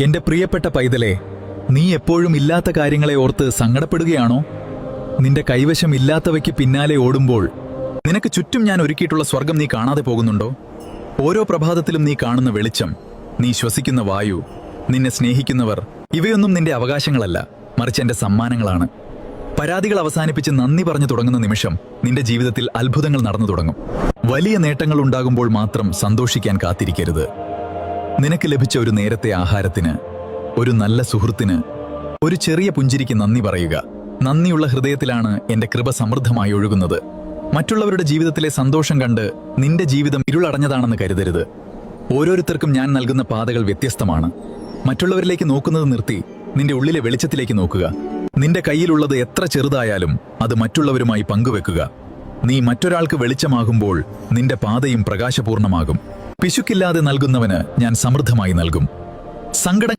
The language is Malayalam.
എന്റെ പ്രിയപ്പെട്ട പൈതലേ, നീ എപ്പോഴും ഇല്ലാത്ത കാര്യങ്ങളെ ഓർത്ത് സങ്കടപ്പെടുകയാണോ? നിന്റെ കൈവശം ഇല്ലാത്തവയ്ക്ക് പിന്നാലെ ഓടുമ്പോൾ നിനക്ക് ചുറ്റും ഞാൻ ഒരുക്കിയിട്ടുള്ള സ്വർഗം നീ കാണാതെ പോകുന്നുണ്ടോ? ഓരോ പ്രഭാതത്തിലും നീ കാണുന്ന വെളിച്ചം, നീ ശ്വസിക്കുന്ന വായു, നിന്നെ സ്നേഹിക്കുന്നവർ, ഇവയൊന്നും നിന്റെ അവകാശങ്ങളല്ല, മറിച്ച് എന്റെ സമ്മാനങ്ങളാണ്. പരാതികൾ അവസാനിപ്പിച്ച് നന്ദി പറഞ്ഞു തുടങ്ങുന്ന നിമിഷം നിന്റെ ജീവിതത്തിൽ അത്ഭുതങ്ങൾ നടന്നു തുടങ്ങും. വലിയ നേട്ടങ്ങൾ ഉണ്ടാകുമ്പോൾ മാത്രം സന്തോഷിക്കാൻ കാത്തിരിക്കരുത്. നിനക്ക് ലഭിച്ച ഒരു നേരത്തെ ആഹാരത്തിന്, ഒരു നല്ല സുഹൃത്തിന്, ഒരു ചെറിയ പുഞ്ചിരിക്ക് നന്ദി പറയുക. നന്ദിയുള്ള ഹൃദയത്തിലാണ് എന്റെ കൃപ സമൃദ്ധമായി ഒഴുകുന്നത്. മറ്റുള്ളവരുടെ ജീവിതത്തിലെ സന്തോഷം കണ്ട് നിന്റെ ജീവിതം ഇരുളടഞ്ഞതാണെന്ന് കരുതരുത്. ഓരോരുത്തർക്കും ഞാൻ നൽകുന്ന പാതകൾ വ്യത്യസ്തമാണ്. മറ്റുള്ളവരിലേക്ക് നോക്കുന്നത് നിർത്തി നിന്റെ ഉള്ളിലെ വെളിച്ചത്തിലേക്ക് നോക്കുക. നിന്റെ കയ്യിലുള്ളത് എത്ര ചെറുതായാലും അത് മറ്റുള്ളവരുമായി പങ്കുവെക്കുക. നീ മറ്റൊരാൾക്ക് വെളിച്ചമാകുമ്പോൾ നിന്റെ പാതയും പ്രകാശപൂർണമാകും. പിശുക്കില്ലാതെ നൽകുന്നവന് ഞാൻ സമൃദ്ധമായി നൽകും. സങ്കടം